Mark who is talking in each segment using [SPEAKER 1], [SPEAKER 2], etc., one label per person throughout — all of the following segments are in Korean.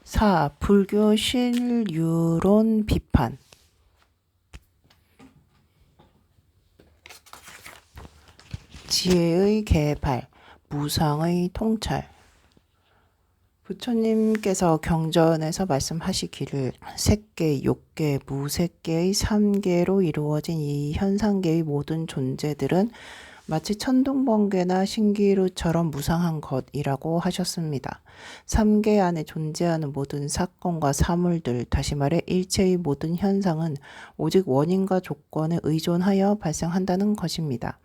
[SPEAKER 1] 4. 불교 신유론 비판. 지혜의 개발, 무상의 통찰. 부처님께서 경전에서 말씀하시기를 색계, 욕계, 무색계의 3계로 이루어진 이 현상계의 모든 존재들은 마치 천둥번개나 신기루처럼 무상한 것이라고 하셨습니다. 3계 안에 존재하는 모든 사건과 사물들, 다시 말해 일체의 모든 현상은 오직 원인과 조건에 의존하여 발생한다는 것입니다.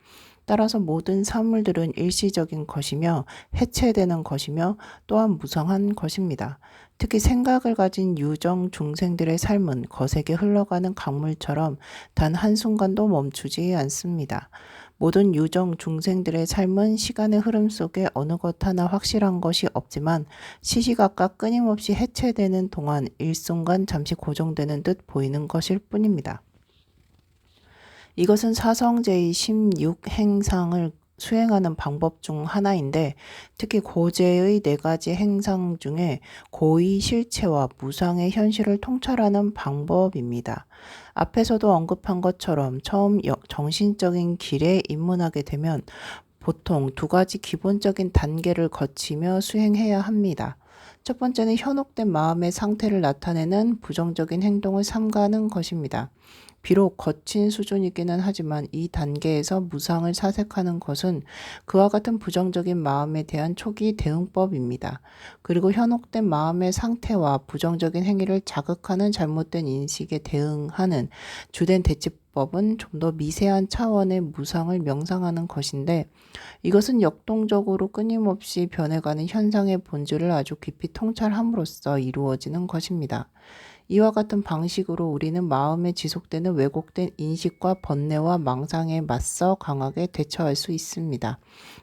[SPEAKER 1] 따라서 모든 사물들은 일시적인 것이며 해체되는 것이며 또한 무상한 것입니다. 특히 생각을 가진 유정 중생들의 삶은 거세게 흘러가는 강물처럼 단 한순간도 멈추지 않습니다. 모든 유정 중생들의 삶은 시간의 흐름 속에 어느 것 하나 확실한 것이 없지만 시시각각 끊임없이 해체되는 동안 일순간 잠시 고정되는 듯 보이는 것일 뿐입니다. 이것은 사성제의 16행상을 수행하는 방법 중 하나인데 특히 고제의 4가지 행상 중에 고의 실체와 무상의 현실을 통찰하는 방법입니다. 앞에서도 언급한 것처럼 처음 정신적인 길에 입문하게 되면 보통 2가지 기본적인 단계를 거치며 수행해야 합니다. 첫 번째는 현혹된 마음의 상태를 나타내는 부정적인 행동을 삼가는 것입니다. 비록 거친 수준이기는 하지만 이 단계에서 무상을 사색하는 것은 그와 같은 부정적인 마음에 대한 초기 대응법입니다. 그리고 현혹된 마음의 상태와 부정적인 행위를 자극하는 잘못된 인식에 대응하는 주된 대치법은 좀 더 미세한 차원의 무상을 명상하는 것인데 이것은 역동적으로 끊임없이 변해가는 현상의 본질을 아주 깊이 통찰함으로써 이루어지는 것입니다. 이와 같은 방식으로 우리는 마음에 지속되는 왜곡된 인식과 번뇌와 망상에 맞서 강하게 대처할 수 있습니다.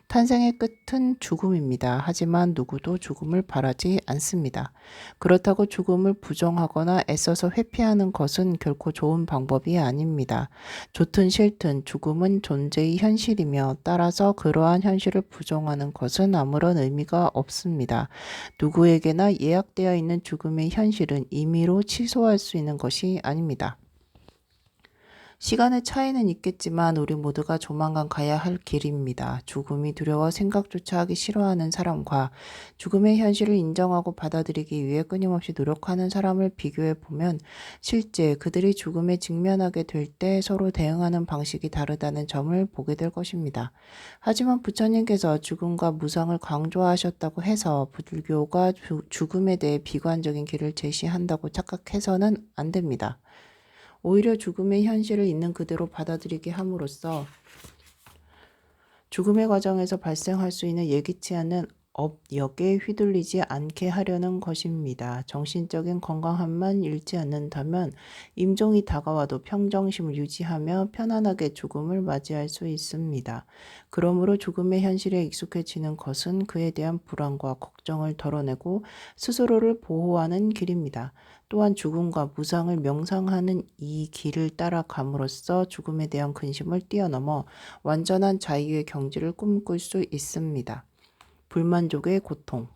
[SPEAKER 1] 탄생의 끝은 죽음입니다. 하지만 누구도 죽음을 바라지 않습니다. 그렇다고 죽음을 부정하거나 애써서 회피하는 것은 결코 좋은 방법이 아닙니다. 좋든 싫든 죽음은 존재의 현실이며 따라서 그러한 현실을 부정하는 것은 아무런 의미가 없습니다. 누구에게나 예약되어 있는 죽음의 현실은 임의로 취소할 수 있는 것이 아닙니다. 시간의 차이는 있겠지만 우리 모두가 조만간 가야 할 길입니다. 죽음이 두려워 생각조차 하기 싫어하는 사람과 죽음의 현실을 인정하고 받아들이기 위해 끊임없이 노력하는 사람을 비교해 보면 실제 그들이 죽음에 직면하게 될 때 서로 대응하는 방식이 다르다는 점을 보게 될 것입니다. 하지만 부처님께서 죽음과 무상을 강조하셨다고 해서 불교가 죽음에 대해 비관적인 길을 제시한다고 착각해서는 안 됩니다. 오히려 죽음의 현실을 있는 그대로 받아들이게 함으로써 죽음의 과정에서 발생할 수 있는 예기치 않는 업역에 휘둘리지 않게 하려는 것입니다. 정신적인 건강함만 잃지 않는다면 임종이 다가와도 평정심을 유지하며 편안하게 죽음을 맞이할 수 있습니다. 그러므로 죽음의 현실에 익숙해지는 것은 그에 대한 불안과 걱정을 덜어내고 스스로를 보호하는 길입니다. 또한 죽음과 무상을 명상하는 이 길을 따라감으로써 죽음에 대한 근심을 뛰어넘어 완전한 자유의 경지를 꿈꿀 수 있습니다. 불만족의 고통.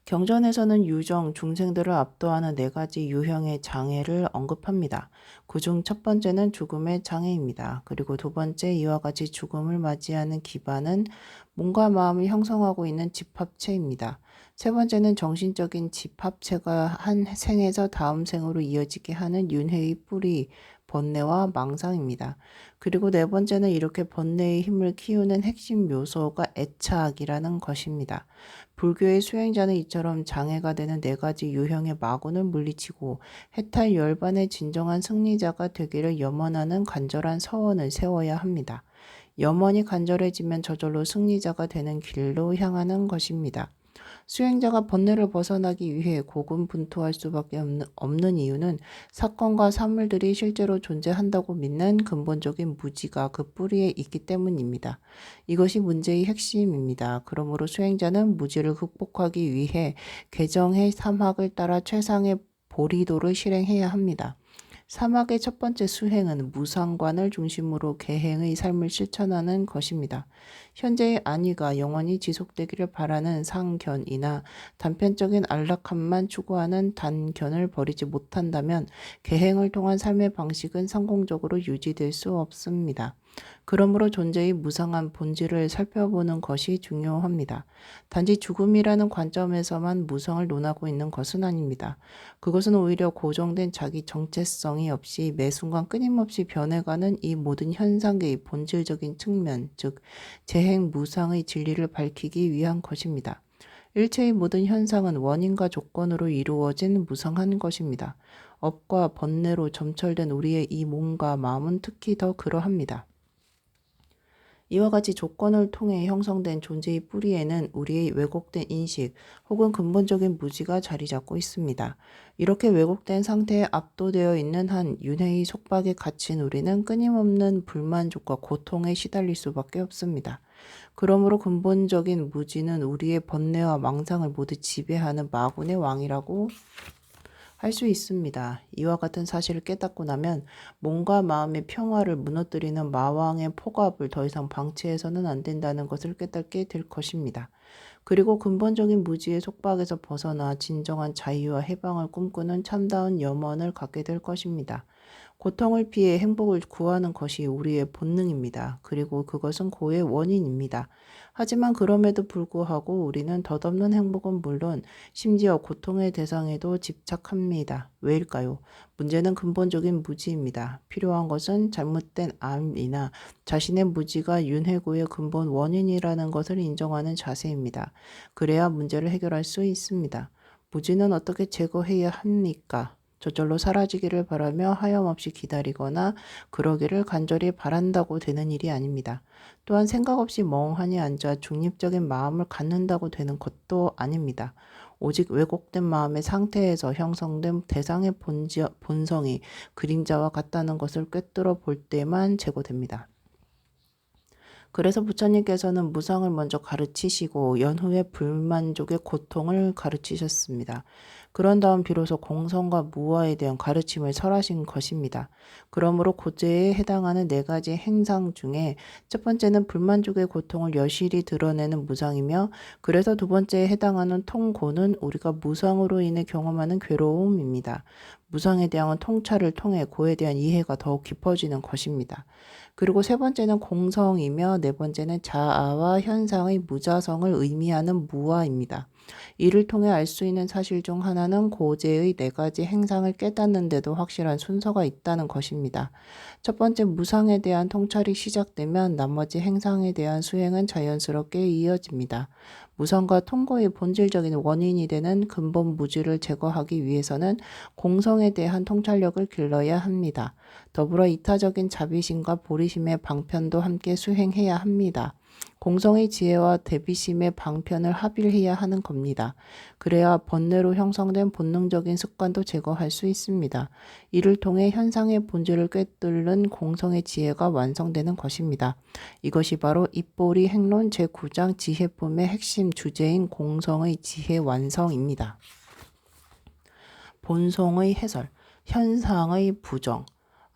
[SPEAKER 1] 경전에서는 유정, 중생들을 압도하는 4가지 유형의 장애를 언급합니다. 그중 첫 번째는 죽음의 장애입니다. 그리고 두 번째 이와 같이 죽음을 맞이하는 기반은 몸과 마음을 형성하고 있는 집합체입니다. 세 번째는 정신적인 집합체가 한 생에서 다음 생으로 이어지게 하는 윤회의 뿌리, 번뇌와 망상입니다. 그리고 네 번째는 이렇게 번뇌의 힘을 키우는 핵심 요소가 애착이라는 것입니다. 불교의 수행자는 이처럼 장애가 되는 4가지 유형의 마군을 물리치고 해탈 열반의 진정한 승리자가 되기를 염원하는 간절한 서원을 세워야 합니다. 염원이 간절해지면 저절로 승리자가 되는 길로 향하는 것입니다. 수행자가 번뇌를 벗어나기 위해 고군분투할 수밖에 없는 이유는 사건과 사물들이 실제로 존재한다고 믿는 근본적인 무지가 그 뿌리에 있기 때문입니다. 이것이 문제의 핵심입니다. 그러므로 수행자는 무지를 극복하기 위해 개정의 3학을 따라 최상의 보리도를 실행해야 합니다. 사막의 첫 번째 수행은 무상관을 중심으로 개행의 삶을 실천하는 것입니다. 현재의 안위가 영원히 지속되기를 바라는 상견이나 단편적인 안락함만 추구하는 단견을 버리지 못한다면 개행을 통한 삶의 방식은 성공적으로 유지될 수 없습니다. 그러므로 존재의 무상한 본질을 살펴보는 것이 중요합니다. 단지 죽음이라는 관점에서만 무상을 논하고 있는 것은 아닙니다. 그것은 오히려 고정된 자기 정체성이 없이 매 순간 끊임없이 변해가는 이 모든 현상계의 본질적인 측면, 즉 재행 무상의 진리를 밝히기 위한 것입니다. 일체의 모든 현상은 원인과 조건으로 이루어진 무상한 것입니다. 업과 번뇌로 점철된 우리의 이 몸과 마음은 특히 더 그러합니다. 이와 같이 조건을 통해 형성된 존재의 뿌리에는 우리의 왜곡된 인식 혹은 근본적인 무지가 자리 잡고 있습니다. 이렇게 왜곡된 상태에 압도되어 있는 한 윤회의 속박에 갇힌 우리는 끊임없는 불만족과 고통에 시달릴 수밖에 없습니다. 그러므로 근본적인 무지는 우리의 번뇌와 망상을 모두 지배하는 마군의 왕이라고 할 수 있습니다. 이와 같은 사실을 깨닫고 나면 몸과 마음의 평화를 무너뜨리는 마왕의 폭압을 더 이상 방치해서는 안 된다는 것을 깨닫게 될 것입니다. 그리고 근본적인 무지의 속박에서 벗어나 진정한 자유와 해방을 꿈꾸는 참다운 염원을 갖게 될 것입니다. 고통을 피해 행복을 구하는 것이 우리의 본능입니다. 그리고 그것은 고의 원인입니다. 하지만 그럼에도 불구하고 우리는 덧없는 행복은 물론 심지어 고통의 대상에도 집착합니다. 왜일까요? 문제는 근본적인 무지입니다. 필요한 것은 잘못된 암이나 자신의 무지가 윤회고의 근본 원인이라는 것을 인정하는 자세입니다. 그래야 문제를 해결할 수 있습니다. 무지는 어떻게 제거해야 합니까? 저절로 사라지기를 바라며 하염없이 기다리거나 그러기를 간절히 바란다고 되는 일이 아닙니다. 또한 생각 없이 멍하니 앉아 중립적인 마음을 갖는다고 되는 것도 아닙니다. 오직 왜곡된 마음의 상태에서 형성된 대상의 본성이 그림자와 같다는 것을 꿰뚫어 볼 때만 제거됩니다. 그래서 부처님께서는 무상을 먼저 가르치시고 연후에 불만족의 고통을 가르치셨습니다. 그런 다음 비로소 공성과 무아에 대한 가르침을 설하신 것입니다. 그러므로 고제에 해당하는 4가지 행상 중에 첫 번째는 불만족의 고통을 여실히 드러내는 무상이며, 그래서 두 번째에 해당하는 통고는 우리가 무상으로 인해 경험하는 괴로움입니다. 무상에 대한 통찰을 통해 고에 대한 이해가 더욱 깊어지는 것입니다. 그리고 세 번째는 공성이며 네 번째는 자아와 현상의 무자성을 의미하는 무아입니다. 이를 통해 알 수 있는 사실 중 하나는 고제의 4가지 행상을 깨닫는데도 확실한 순서가 있다는 것입니다. 첫 번째 무상에 대한 통찰이 시작되면 나머지 행상에 대한 수행은 자연스럽게 이어집니다. 무상과 통고의 본질적인 원인이 되는 근본 무지를 제거하기 위해서는 공성에 대한 통찰력을 길러야 합니다. 더불어 이타적인 자비심과 보리심의 방편도 함께 수행해야 합니다. 공성의 지혜와 대비심의 방편을 합일해야 하는 겁니다. 그래야 번뇌로 형성된 본능적인 습관도 제거할 수 있습니다. 이를 통해 현상의 본질을 꿰뚫는 공성의 지혜가 완성되는 것입니다. 이것이 바로 입보리 행론 제9장 지혜품의 핵심 주제인 공성의 지혜 완성입니다. 본성의 해설, 현상의 부정.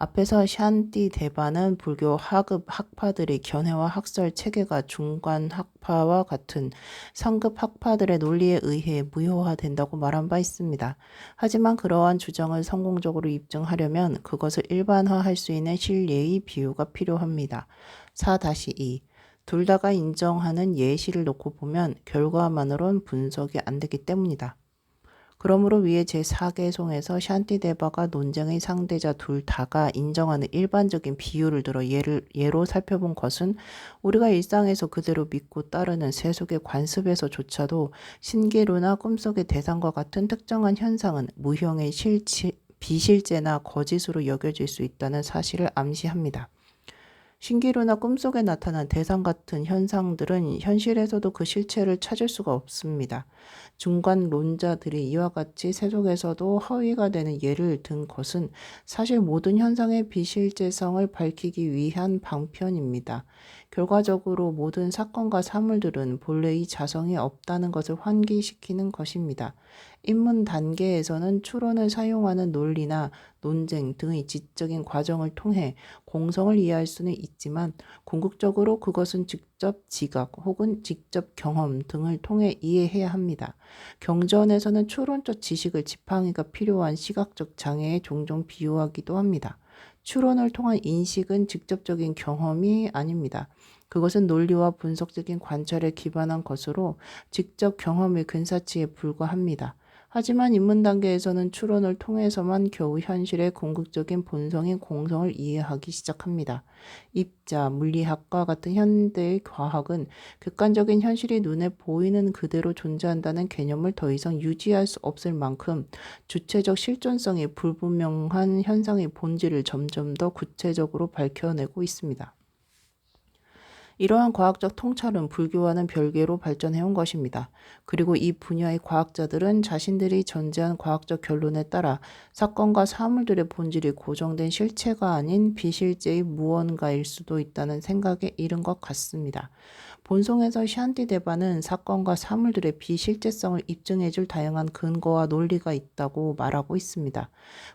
[SPEAKER 1] 앞에서 샨띠 대바는 불교 하급 학파들의 견해와 학설 체계가 중간 학파와 같은 상급 학파들의 논리에 의해 무효화된다고 말한 바 있습니다. 하지만 그러한 주장을 성공적으로 입증하려면 그것을 일반화할 수 있는 실례의 비유가 필요합니다. 4-2 둘 다가 인정하는 예시를 놓고 보면 결과만으론 분석이 안 되기 때문이다. 그러므로 위에 제4개송에서 샨티데바가 논쟁의 상대자 둘 다가 인정하는 일반적인 비유를 들어 예로 살펴본 것은 우리가 일상에서 그대로 믿고 따르는 세속의 관습에서조차도 신기루나 꿈속의 대상과 같은 특정한 현상은 무형의 비실제나 거짓으로 여겨질 수 있다는 사실을 암시합니다. 신기루나 꿈속에 나타난 대상 같은 현상들은 현실에서도 그 실체를 찾을 수가 없습니다. 중간론자들이 이와 같이 세속에서도 허위가 되는 예를 든 것은 사실 모든 현상의 비실제성을 밝히기 위한 방편입니다. 결과적으로 모든 사건과 사물들은 본래의 자성이 없다는 것을 환기시키는 것입니다. 입문 단계에서는 추론을 사용하는 논리나 논쟁 등의 지적인 과정을 통해 공성을 이해할 수는 있지만 궁극적으로 그것은 직접 지각 혹은 직접 경험 등을 통해 이해해야 합니다. 경전에서는 추론적 지식을 지팡이가 필요한 시각적 장애에 종종 비유하기도 합니다. 추론을 통한 인식은 직접적인 경험이 아닙니다. 그것은 논리와 분석적인 관찰에 기반한 것으로 직접 경험의 근사치에 불과합니다. 하지만 입문 단계에서는 추론을 통해서만 겨우 현실의 궁극적인 본성인 공성을 이해하기 시작합니다. 입자, 물리학과 같은 현대의 과학은 객관적인 현실이 눈에 보이는 그대로 존재한다는 개념을 더 이상 유지할 수 없을 만큼 주체적 실존성이 불분명한 현상의 본질을 점점 더 구체적으로 밝혀내고 있습니다. 이러한 과학적 통찰은 불교와는 별개로 발전해온 것입니다. 그리고 이 분야의 과학자들은 자신들이 전제한 과학적 결론에 따라 사건과 사물들의 본질이 고정된 실체가 아닌 비실제의 무언가일 수도 있다는 생각에 이른 것 같습니다. 본송에서 샨티데바는 사건과 사물들의 비실제성을 입증해줄 다양한 근거와 논리가 있다고 말하고 있습니다.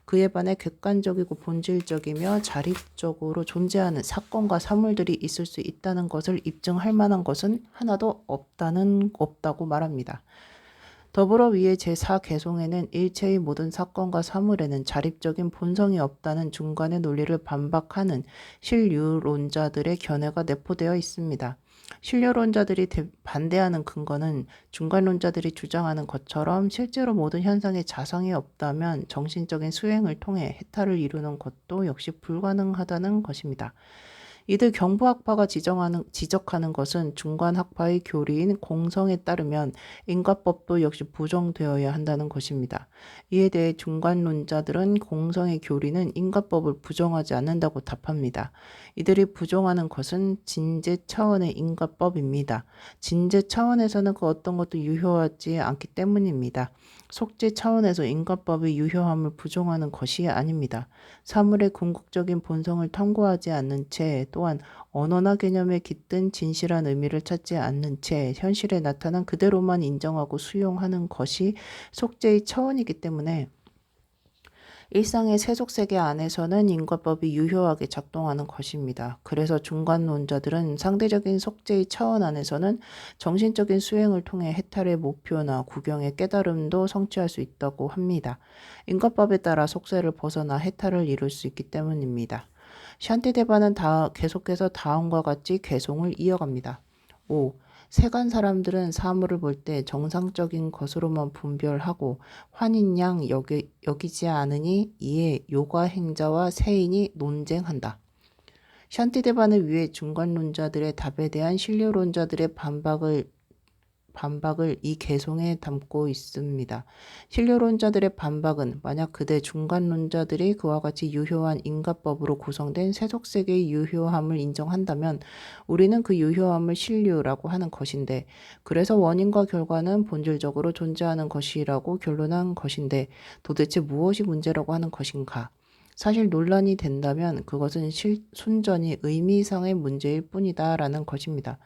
[SPEAKER 1] 그에 반해 객관적이고 본질적이며 자립적으로 존재하는 사건과 사물들이 있을 수 있다는 것을 입증할 만한 것은 하나도 없다고 말합니다. 더불어 위의 제4개송에는 일체의 모든 사건과 사물에는 자립적인 본성이 없다는 중간의 논리를 반박하는 신유론자들의 견해가 내포되어 있습니다. 신유론자들이 반대하는 근거는 중간론자들이 주장하는 것처럼 실제로 모든 현상에 자성이 없다면 정신적인 수행을 통해 해탈을 이루는 것도 역시 불가능하다는 것입니다. 이들 경부학파가 지적하는 것은 중간학파의 교리인 공성에 따르면 인과법도 역시 부정되어야 한다는 것입니다. 이에 대해 중간론자들은 공성의 교리는 인과법을 부정하지 않는다고 답합니다. 이들이 부정하는 것은 진제 차원의 인과법입니다. 진제 차원에서는 그 어떤 것도 유효하지 않기 때문입니다. 속죄 차원에서 인과법의 유효함을 부정하는 것이 아닙니다. 사물의 궁극적인 본성을 탐구하지 않는 채 또한 언어나 개념에 깃든 진실한 의미를 찾지 않는 채 현실에 나타난 그대로만 인정하고 수용하는 것이 속죄의 차원이기 때문에 일상의 세속세계 안에서는 인과법이 유효하게 작동하는 것입니다. 그래서 중간론자들은 상대적인 속죄의 차원 안에서는 정신적인 수행을 통해 해탈의 목표나 구경의 깨달음도 성취할 수 있다고 합니다. 인과법에 따라 속세를 벗어나 해탈을 이룰 수 있기 때문입니다. 샨티데바는 계속해서 다음과 같이 개송을 이어갑니다. 5. 세간 사람들은 사물을 볼 때 정상적인 것으로만 분별하고 환인양 여기지 않으니 이에 요가 행자와 세인이 논쟁한다. 샨티데바는 위에 중간론자들의 답에 대한 신료론자들의 반박을 이 개송에 담고 있습니다. 신료론자들의 반박은 만약 그대 중간론자들이 그와 같이 유효한 인과법으로 구성된 세속세계의 유효함을 인정한다면 우리는 그 유효함을 신료라고 하는 것인데 그래서 원인과 결과는 본질적으로 존재하는 것이라고 결론한 것인데 도대체 무엇이 문제라고 하는 것인가? 사실 논란이 된다면 그것은 순전히 의미상의 문제일 뿐이다 라는 것입니다.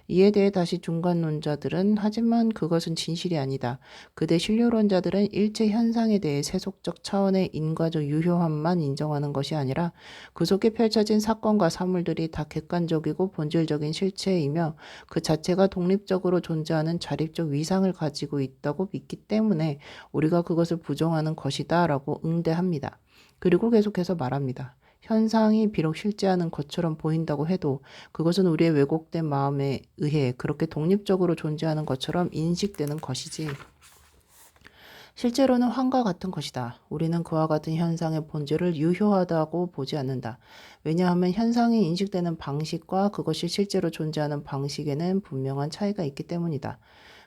[SPEAKER 1] 이에 대해 다시 중간론자들은 하지만 그것은 진실이 아니다. 그대 신료론자들은 일체 현상에 대해 세속적 차원의 인과적 유효함만 인정하는 것이 아니라 그 속에 펼쳐진 사건과 사물들이 다 객관적이고 본질적인 실체이며 그 자체가 독립적으로 존재하는 자립적 위상을 가지고 있다고 믿기 때문에 우리가 그것을 부정하는 것이다 라고 응대합니다. 그리고 계속해서 말합니다. 현상이 비록 실제하는 것처럼 보인다고 해도 그것은 우리의 왜곡된 마음에 의해 그렇게 독립적으로 존재하는 것처럼 인식되는 것이지 실제로는 환과 같은 것이다. 우리는 그와 같은 현상의 본질을 유효하다고 보지 않는다. 왜냐하면 현상이 인식되는 방식과 그것이 실제로 존재하는 방식에는 분명한 차이가 있기 때문이다.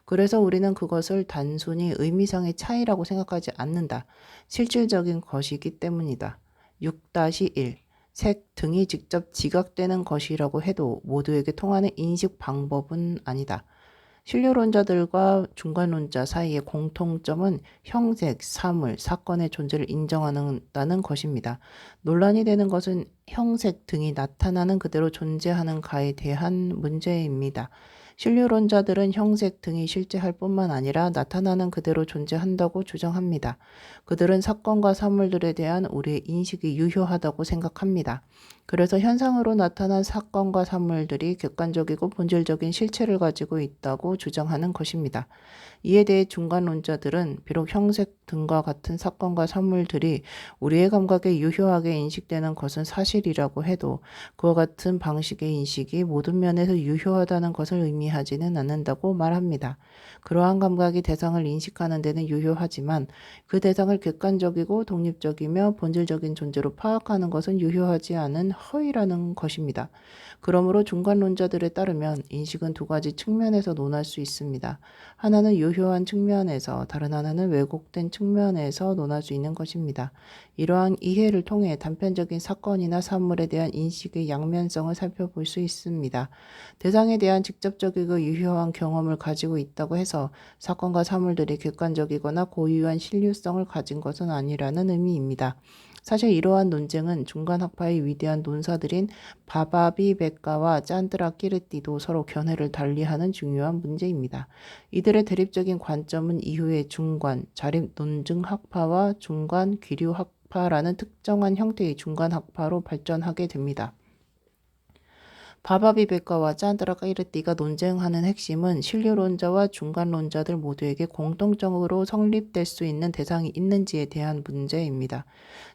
[SPEAKER 1] 그래서 우리는 그것을 단순히 의미상의 차이라고 생각하지 않는다. 실질적인 것이기 때문이다. 6-1 색 등이 직접 지각되는 것이라고 해도 모두에게 통하는 인식 방법은 아니다. 신료론자들과 중간론자 사이의 공통점은 형색, 사물, 사건의 존재를 인정한다는 것입니다. 논란이 되는 것은 형색 등이 나타나는 그대로 존재하는가에 대한 문제입니다. 신료론자들은 형색 등이 실제할 뿐만 아니라 나타나는 그대로 존재한다고 주장합니다. 그들은 사건과 사물들에 대한 우리의 인식이 유효하다고 생각합니다. 그래서 현상으로 나타난 사건과 사물들이 객관적이고 본질적인 실체를 가지고 있다고 주장하는 것입니다. 이에 대해 중간론자들은 비록 형색 등과 같은 사건과 사물들이 우리의 감각에 유효하게 인식되는 것은 사실이라고 해도 그와 같은 방식의 인식이 모든 면에서 유효하다는 것을 의미하지는 않는다고 말합니다. 그러한 감각이 대상을 인식하는 데는 유효하지만 그 대상을 객관적이고 독립적이며 본질적인 존재로 파악하는 것은 유효하지 않은 허위라는 것입니다. 그러므로 중간론자들에 따르면 인식은 두 가지 측면에서 논할 수 있습니다. 하나는 유효한 측면에서, 다른 하나는 왜곡된 측면에서 논할 수 있는 것입니다. 이러한 이해를 통해 단편적인 사건이나 사물에 대한 인식의 양면성을 살펴볼 수 있습니다. 대상에 대한 직접적이고 유효한 경험을 가지고 있다고 해서 사건과 사물들이 객관적이거나 고유한 신류성을 가진 것은 아니라는 의미입니다. 사실 이러한 논쟁은 중간학파의 위대한 논사들인 바바비베카와 짠드라 끼르띠도 서로 견해를 달리하는 중요한 문제입니다. 이들의 대립적인 관점은 이후에 중간, 자립 논증학파와 중간 귀류학파라는 특정한 형태의 중간학파로 발전하게 됩니다. 바바비베카와 짠드라 까이르띠가 논쟁하는 핵심은 신료론자와 중간론자들 모두에게 공통적으로 성립될 수 있는 대상이 있는지에 대한 문제입니다.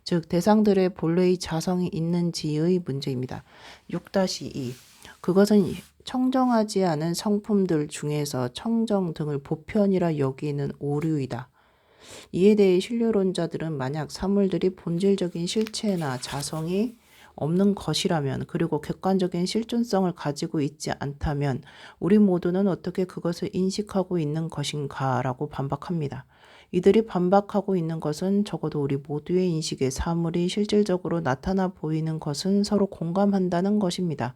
[SPEAKER 1] 즉 대상들의 본래의 자성이 있는지의 문제입니다. 6-2 그것은 청정하지 않은 성품들 중에서 청정 등을 보편이라 여기는 오류이다. 이에 대해 신료론자들은 만약 사물들이 본질적인 실체나 자성이 없는 것이라면, 그리고 객관적인 실존성을 가지고 있지 않다면 우리 모두는 어떻게 그것을 인식하고 있는 것인가 라고 반박합니다. 이들이 반박하고 있는 것은 적어도 우리 모두의 인식에 사물이 실질적으로 나타나 보이는 것은 서로 공감한다는 것입니다.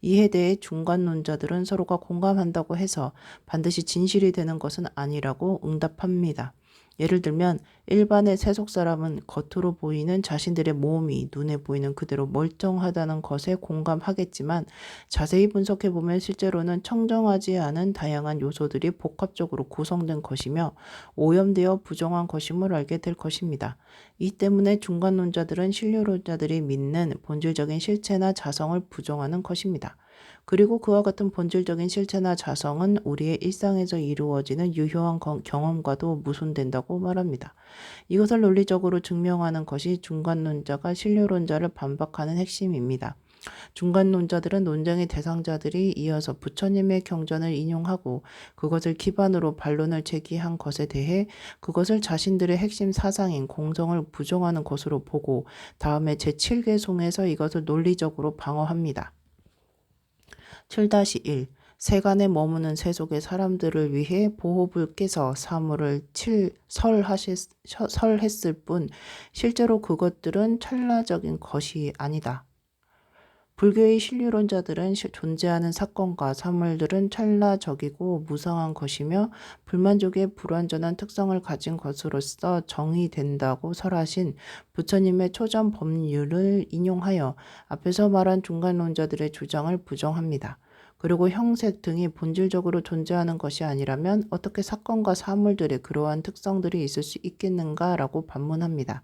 [SPEAKER 1] 이에 대해 중간론자들은 서로가 공감한다고 해서 반드시 진실이 되는 것은 아니라고 응답합니다. 예를 들면 일반의 세속 사람은 겉으로 보이는 자신들의 몸이 눈에 보이는 그대로 멀쩡하다는 것에 공감하겠지만 자세히 분석해보면 실제로는 청정하지 않은 다양한 요소들이 복합적으로 구성된 것이며 오염되어 부정한 것임을 알게 될 것입니다. 이 때문에 중간론자들은 신료론자들이 믿는 본질적인 실체나 자성을 부정하는 것입니다. 그리고 그와 같은 본질적인 실체나 자성은 우리의 일상에서 이루어지는 유효한 경험과도 무손된다고 말합니다. 이것을 논리적으로 증명하는 것이 중간론자가 신료론자를 반박하는 핵심입니다. 중간론자들은 논쟁의 대상자들이 이어서 부처님의 경전을 인용하고 그것을 기반으로 반론을 제기한 것에 대해 그것을 자신들의 핵심 사상인 공성을 부정하는 것으로 보고 다음에 제7개송에서 이것을 논리적으로 방어합니다. 7-1 세간에 머무는 세속의 사람들을 위해 보호불 깨서 사물을 설했을 뿐 실제로 그것들은 찰나적인 것이 아니다. 불교의 신료론자들은 존재하는 사건과 사물들은 찰나적이고 무상한 것이며 불만족의 불완전한 특성을 가진 것으로서 정의된다고 설하신 부처님의 초전 법률을 인용하여 앞에서 말한 중간론자들의 주장을 부정합니다. 그리고 형색 등이 본질적으로 존재하는 것이 아니라면 어떻게 사건과 사물들의 그러한 특성들이 있을 수 있겠는가라고 반문합니다.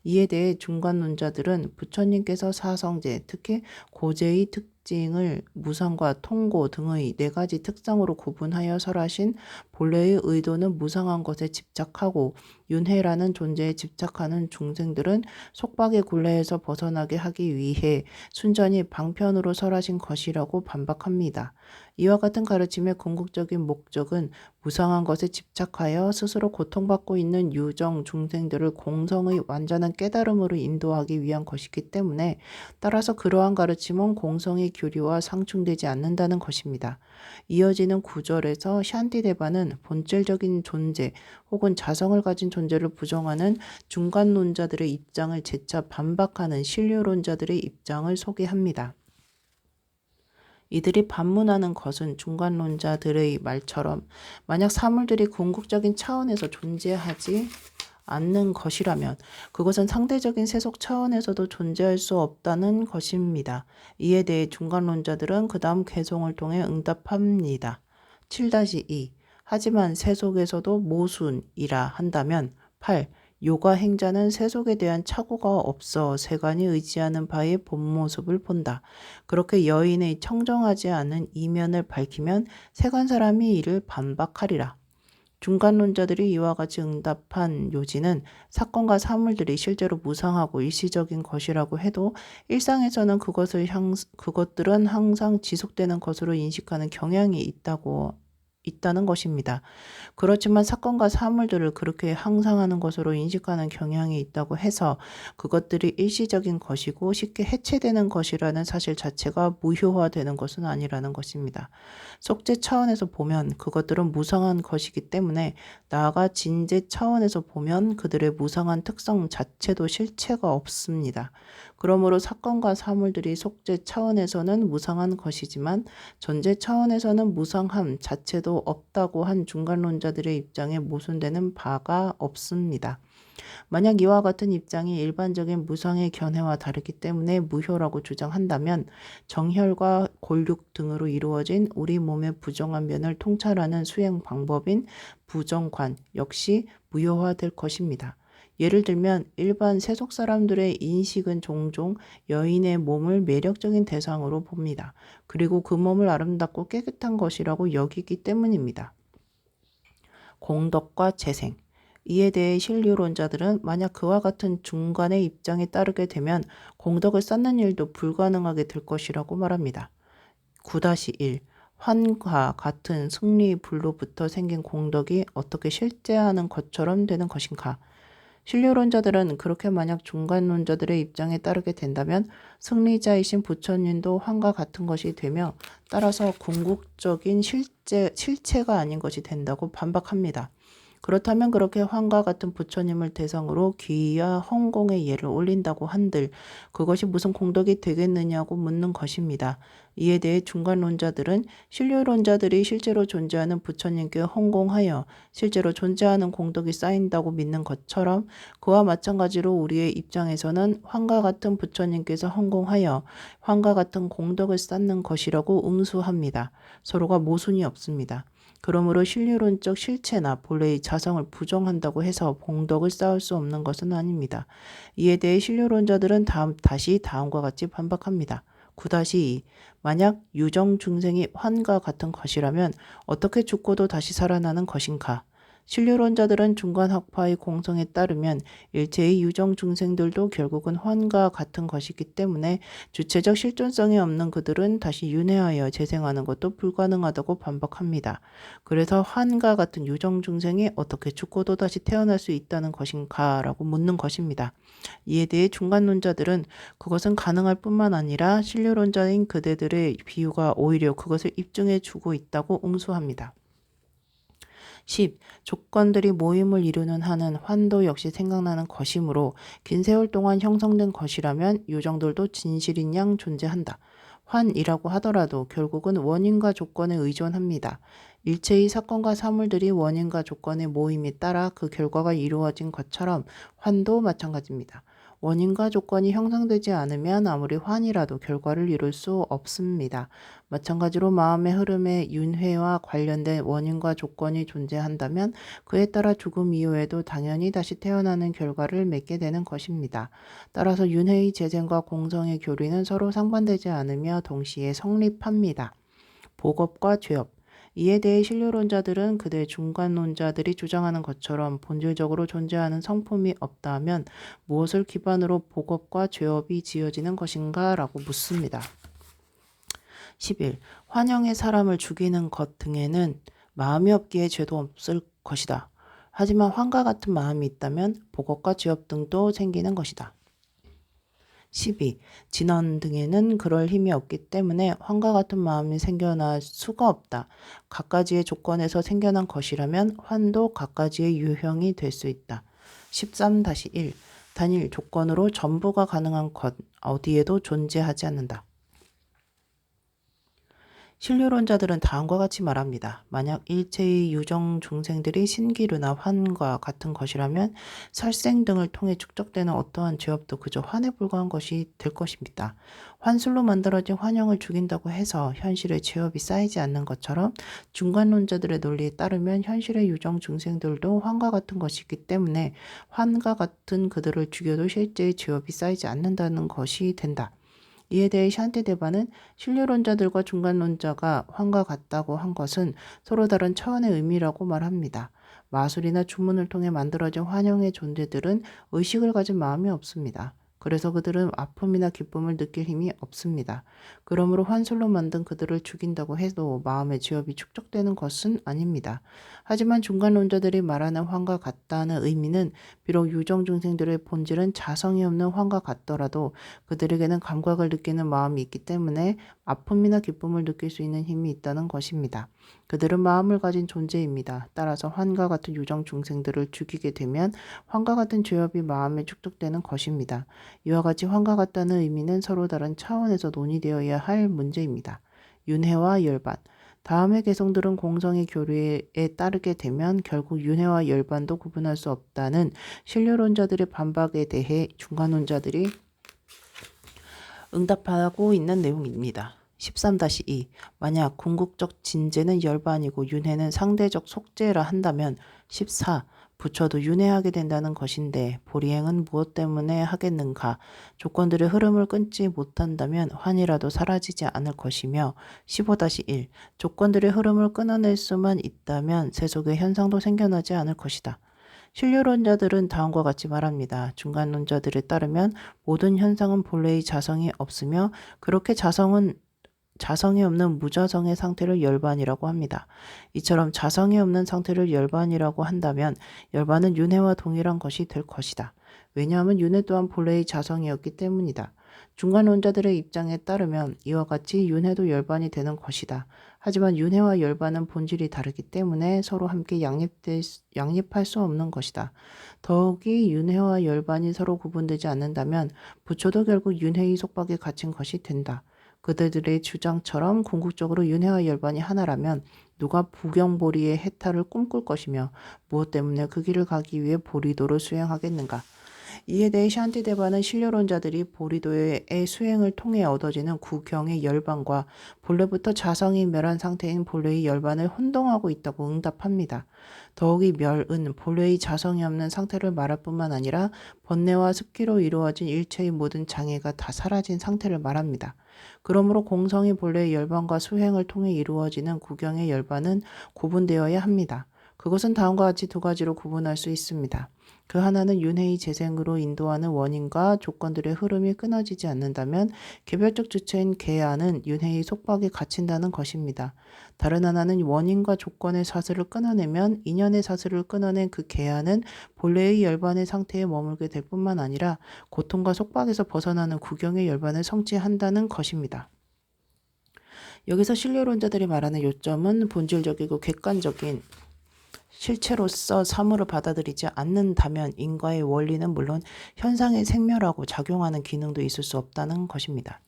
[SPEAKER 1] 이에 대해 중간론자들은 부처님께서 사성제, 특히 고제의 특징을 무상과 통고 등의 4가지 특성으로 구분하여 설하신 본래의 의도는 무상한 것에 집착하고 윤회라는 존재에 집착하는 중생들은 속박의 굴레에서 벗어나게 하기 위해 순전히 방편으로 설하신 것이라고 반박합니다. 이와 같은 가르침의 궁극적인 목적은 무상한 것에 집착하여 스스로 고통받고 있는 유정 중생들을 공성의 완전한 깨달음으로 인도하기 위한 것이기 때문에 따라서 그러한 가르침은 공성의 교리와 상충되지 않는다는 것입니다. 이어지는 구절에서 샨티데바는 본질적인 존재 혹은 자성을 가진 존재를 부정하는 중간론자들의 입장을 재차 반박하는 신료론자들의 입장을 소개합니다. 이들이 반문하는 것은 중간론자들의 말처럼 만약 사물들이 궁극적인 차원에서 존재하지 않는 것이라면 그것은 상대적인 세속 차원에서도 존재할 수 없다는 것입니다. 이에 대해 중간론자들은 그 다음 개송을 통해 응답합니다. 7-2 하지만 세속에서도 모순이라 한다면 8. 요가 행자는 세속에 대한 착오가 없어 세간이 의지하는 바의 본 모습을 본다. 그렇게 여인의 청정하지 않은 이면을 밝히면 세간 사람이 이를 반박하리라. 중간론자들이 이와 같이 응답한 요지는 사건과 사물들이 실제로 무상하고 일시적인 것이라고 해도 일상에서는 그것들은 항상 지속되는 것으로 인식하는 경향이 있다는 것입니다. 그렇지만 사건과 사물들을 그렇게 항상하는 것으로 인식하는 경향이 있다고 해서 그것들이 일시적인 것이고 쉽게 해체되는 것이라는 사실 자체가 무효화되는 것은 아니라는 것입니다. 속죄 차원에서 보면 그것들은 무상한 것이기 때문에 나아가 진죄 차원에서 보면 그들의 무상한 특성 자체도 실체가 없습니다. 그러므로 사건과 사물들이 속죄 차원에서는 무상한 것이지만 전제 차원에서는 무상함 자체도 없다고 한 중간론자들의 입장에 모순되는 바가 없습니다. 만약 이와 같은 입장이 일반적인 무상의 견해와 다르기 때문에 무효라고 주장한다면 정혈과 골육 등으로 이루어진 우리 몸의 부정한 면을 통찰하는 수행 방법인 부정관 역시 무효화될 것입니다. 예를 들면 일반 세속 사람들의 인식은 종종 여인의 몸을 매력적인 대상으로 봅니다. 그리고 그 몸을 아름답고 깨끗한 것이라고 여기기 때문입니다. 공덕과 재생. 이에 대해 신료론자들은 만약 그와 같은 중간의 입장에 따르게 되면 공덕을 쌓는 일도 불가능하게 될 것이라고 말합니다. 9-1 환과 같은 승리불로부터 생긴 공덕이 어떻게 실제하는 것처럼 되는 것인가? 신료론자들은 그렇게 만약 중간론자들의 입장에 따르게 된다면 승리자이신 부처님도 환과 같은 것이 되며 따라서 궁극적인 실체가 아닌 것이 된다고 반박합니다. 그렇다면 그렇게 환과 같은 부처님을 대상으로 귀와 헌공의 예를 올린다고 한들 그것이 무슨 공덕이 되겠느냐고 묻는 것입니다. 이에 대해 중간론자들은 신료론자들이 실제로 존재하는 부처님께 헌공하여 실제로 존재하는 공덕이 쌓인다고 믿는 것처럼 그와 마찬가지로 우리의 입장에서는 환과 같은 부처님께서 헌공하여 환과 같은 공덕을 쌓는 것이라고 응수합니다. 서로가 모순이 없습니다. 그러므로 신료론적 실체나 본래의 자성을 부정한다고 해서 공덕을 쌓을 수 없는 것은 아닙니다. 이에 대해 신료론자들은 다시 다음과 같이 반박합니다. 9-2 만약 유정중생이 환과 같은 것이라면 어떻게 죽고도 다시 살아나는 것인가? 신료론자들은 중간학파의 공성에 따르면 일체의 유정중생들도 결국은 환과 같은 것이기 때문에 주체적 실존성이 없는 그들은 다시 윤회하여 재생하는 것도 불가능하다고 반박합니다. 그래서 환과 같은 유정중생이 어떻게 죽고도 다시 태어날 수 있다는 것인가? 라고 묻는 것입니다. 이에 대해 중간론자들은 그것은 가능할 뿐만 아니라 신료론자인 그대들의 비유가 오히려 그것을 입증해 주고 있다고 응수합니다. 10. 조건들이 모임을 이루는 한은 환도 역시 생각나는 것이므로 긴 세월 동안 형성된 것이라면 요정들도 진실인 양 존재한다. 환이라고 하더라도 결국은 원인과 조건에 의존합니다. 일체의 사건과 사물들이 원인과 조건의 모임에 따라 그 결과가 이루어진 것처럼 환도 마찬가지입니다. 원인과 조건이 형성되지 않으면 아무리 환이라도 결과를 이룰 수 없습니다. 마찬가지로 마음의 흐름의 윤회와 관련된 원인과 조건이 존재한다면 그에 따라 죽음 이후에도 당연히 다시 태어나는 결과를 맺게 되는 것입니다. 따라서 윤회의 재생과 공성의 교리는 서로 상반되지 않으며 동시에 성립합니다. 복업과 죄업. 이에 대해 신료론자들은 그들 중간론자들이 주장하는 것처럼 본질적으로 존재하는 성품이 없다면 무엇을 기반으로 복업과 죄업이 지어지는 것인가? 라고 묻습니다. 11. 환영의 사람을 죽이는 것 등에는 마음이 없기에 죄도 없을 것이다. 하지만 환과 같은 마음이 있다면 복업과 죄업 등도 생기는 것이다. 12. 진언 등에는 그럴 힘이 없기 때문에 환과 같은 마음이 생겨날 수가 없다. 갖가지의 조건에서 생겨난 것이라면 환도 갖가지의 유형이 될 수 있다. 13-1. 단일 조건으로 전부가 가능한 것 어디에도 존재하지 않는다. 신료론자들은 다음과 같이 말합니다. 만약 일체의 유정 중생들이 신기루나 환과 같은 것이라면 살생 등을 통해 축적되는 어떠한 죄업도 그저 환에 불과한 것이 될 것입니다. 환술로 만들어진 환영을 죽인다고 해서 현실의 죄업이 쌓이지 않는 것처럼 중간론자들의 논리에 따르면 현실의 유정 중생들도 환과 같은 것이기 때문에 환과 같은 그들을 죽여도 실제의 죄업이 쌓이지 않는다는 것이 된다. 이에 대해 샨티데바는 신료론자들과 중간론자가 환과 같다고 한 것은 서로 다른 차원의 의미라고 말합니다. 마술이나 주문을 통해 만들어진 환영의 존재들은 의식을 가진 마음이 없습니다. 그래서 그들은 아픔이나 기쁨을 느낄 힘이 없습니다. 그러므로 환술로 만든 그들을 죽인다고 해도 마음의 죄업이 축적되는 것은 아닙니다. 하지만 중간론자들이 말하는 환과 같다는 의미는 비록 유정중생들의 본질은 자성이 없는 환과 같더라도 그들에게는 감각을 느끼는 마음이 있기 때문에 아픔이나 기쁨을 느낄 수 있는 힘이 있다는 것입니다. 그들은 마음을 가진 존재입니다. 따라서 환과 같은 유정 중생들을 죽이게 되면 환과 같은 죄업이 마음에 축적되는 것입니다. 이와 같이 환과 같다는 의미는 서로 다른 차원에서 논의되어야 할 문제입니다. 윤회와 열반. 다음의 개성들은 공성의 교리에 따르게 되면 결국 윤회와 열반도 구분할 수 없다는 신료론자들의 반박에 대해 중간론자들이 응답하고 있는 내용입니다. 13-2. 만약 궁극적 진제는 열반이고 윤회는 상대적 속죄라 한다면 14. 부처도 윤회하게 된다는 것인데 보리행은 무엇 때문에 하겠는가? 조건들의 흐름을 끊지 못한다면 환이라도 사라지지 않을 것이며 15-1. 조건들의 흐름을 끊어낼 수만 있다면 세속의 현상도 생겨나지 않을 것이다. 신료론자들은 다음과 같이 말합니다. 중간론자들에 따르면 모든 현상은 본래의 자성이 없으며 그렇게 자성이 없는 무자성의 상태를 열반이라고 합니다. 이처럼 자성이 없는 상태를 열반이라고 한다면 열반은 윤회와 동일한 것이 될 것이다. 왜냐하면 윤회 또한 본래의 자성이었기 때문이다. 중간론자들의 입장에 따르면 이와 같이 윤회도 열반이 되는 것이다. 하지만 윤회와 열반은 본질이 다르기 때문에 서로 함께 양립할 수 없는 것이다. 더욱이 윤회와 열반이 서로 구분되지 않는다면 부처도 결국 윤회의 속박에 갇힌 것이 된다. 그들의 주장처럼 궁극적으로 윤회와 열반이 하나라면 누가 부경보리의 해탈을 꿈꿀 것이며 무엇 때문에 그 길을 가기 위해 보리도를 수행하겠는가? 이에 대해 샨티데바는 신료론자들이 보리도의 수행을 통해 얻어지는 구경의 열반과 본래부터 자성이 멸한 상태인 본래의 열반을 혼동하고 있다고 응답합니다. 더욱이 멸은 본래의 자성이 없는 상태를 말할 뿐만 아니라 번뇌와 습기로 이루어진 일체의 모든 장애가 다 사라진 상태를 말합니다. 그러므로 공성이 본래의 열반과 수행을 통해 이루어지는 구경의 열반은 구분되어야 합니다. 그것은 다음과 같이 두 가지로 구분할 수 있습니다. 그 하나는 윤회의 재생으로 인도하는 원인과 조건들의 흐름이 끊어지지 않는다면 개별적 주체인 계안은 윤회의 속박에 갇힌다는 것입니다. 다른 하나는 원인과 조건의 사슬을 끊어내면 인연의 사슬을 끊어낸 그 계안은 본래의 열반의 상태에 머물게 될 뿐만 아니라 고통과 속박에서 벗어나는 구경의 열반을 성취한다는 것입니다. 여기서 신료론자들이 말하는 요점은 본질적이고 객관적인 실체로서 사물을 받아들이지 않는다면 인과의 원리는 물론 현상에 생멸하고 작용하는 기능도 있을 수 없다는 것입니다.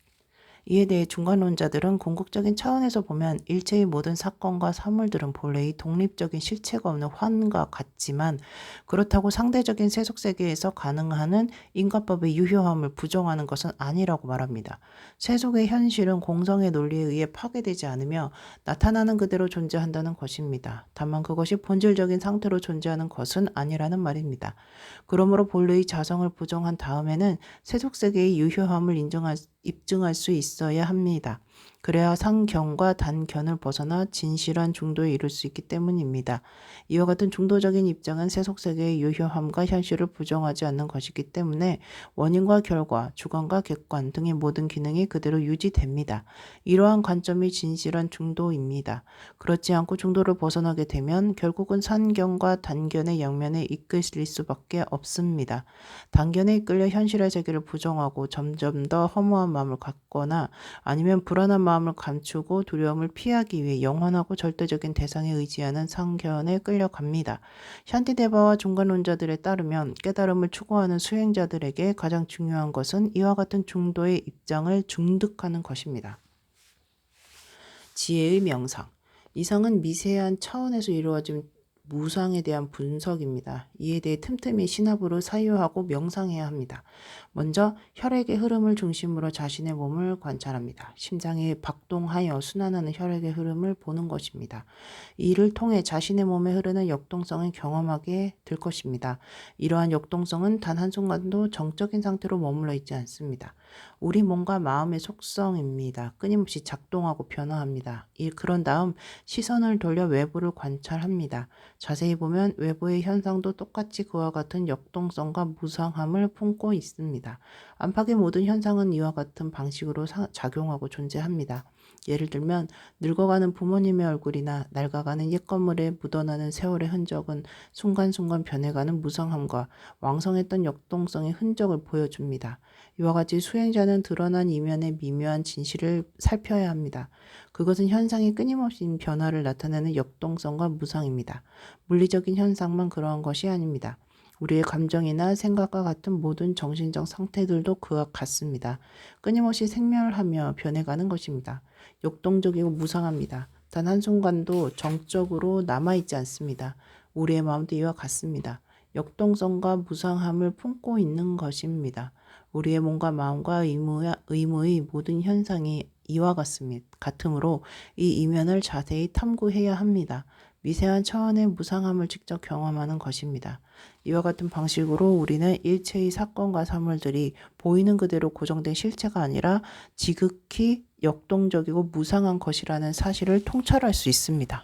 [SPEAKER 1] 이에 대해 중간론자들은 궁극적인 차원에서 보면 일체의 모든 사건과 사물들은 본래의 독립적인 실체가 없는 환과 같지만 그렇다고 상대적인 세속세계에서 가능하는 인과법의 유효함을 부정하는 것은 아니라고 말합니다. 세속의 현실은 공성의 논리에 의해 파괴되지 않으며 나타나는 그대로 존재한다는 것입니다. 다만 그것이 본질적인 상태로 존재하는 것은 아니라는 말입니다. 그러므로 본래의 자성을 부정한 다음에는 세속세계의 유효함을 입증할 수 있어야 합니다. 그래야 상견과 단견을 벗어나 진실한 중도에 이를 수 있기 때문입니다. 이와 같은 중도적인 입장은 세속세계의 유효함과 현실을 부정하지 않는 것이기 때문에 원인과 결과, 주관과 객관 등의 모든 기능이 그대로 유지됩니다. 이러한 관점이 진실한 중도입니다. 그렇지 않고 중도를 벗어나게 되면 결국은 상견과 단견의 양면에 이끌릴 수밖에 없습니다. 단견에 이끌려 현실의 세계를 부정하고 점점 더 허무한 마음을 갖거나 아니면 불안한 마음을 감추고 두려움을 피하기 위해 영원하고 절대적인 대상에 의지하는 상견에 끌려갑니다. 샨티데바와 중간론자들에 따르면 깨달음을 추구하는 수행자들에게 가장 중요한 것은 이와 같은 중도의 입장을 중득하는 것입니다. 지혜의 명상. 이상은 미세한 차원에서 이루어진 무상에 대한 분석입니다. 이에 대해 틈틈이 신압으로 사유하고 명상해야 합니다. 먼저 혈액의 흐름을 중심으로 자신의 몸을 관찰합니다. 심장이 박동하여 순환하는 혈액의 흐름을 보는 것입니다. 이를 통해 자신의 몸에 흐르는 역동성을 경험하게 될 것입니다. 이러한 역동성은 단 한순간도 정적인 상태로 머물러 있지 않습니다. 우리 몸과 마음의 속성입니다. 끊임없이 작동하고 변화합니다. 그런 다음 시선을 돌려 외부를 관찰합니다. 자세히 보면 외부의 현상도 똑같이 그와 같은 역동성과 무상함을 품고 있습니다. 안팎의 모든 현상은 이와 같은 방식으로 작용하고 존재합니다. 예를 들면 늙어가는 부모님의 얼굴이나 낡아가는 옛 건물에 묻어나는 세월의 흔적은 순간순간 변해가는 무상함과 왕성했던 역동성의 흔적을 보여줍니다. 이와 같이 수행자는 드러난 이면의 미묘한 진실을 살펴야 합니다. 그것은 현상이 끊임없이 변화를 나타내는 역동성과 무상입니다. 물리적인 현상만 그러한 것이 아닙니다. 우리의 감정이나 생각과 같은 모든 정신적 상태들도 그와 같습니다. 끊임없이 생멸하며 변해가는 것입니다. 역동적이고 무상합니다. 단 한순간도 정적으로 남아있지 않습니다. 우리의 마음도 이와 같습니다. 역동성과 무상함을 품고 있는 것입니다. 우리의 몸과 마음과 의무의 모든 현상이 이와 같으므로 이 이면을 자세히 탐구해야 합니다. 미세한 차원의 무상함을 직접 경험하는 것입니다. 이와 같은 방식으로 우리는 일체의 사건과 사물들이 보이는 그대로 고정된 실체가 아니라 지극히 역동적이고 무상한 것이라는 사실을 통찰할 수 있습니다.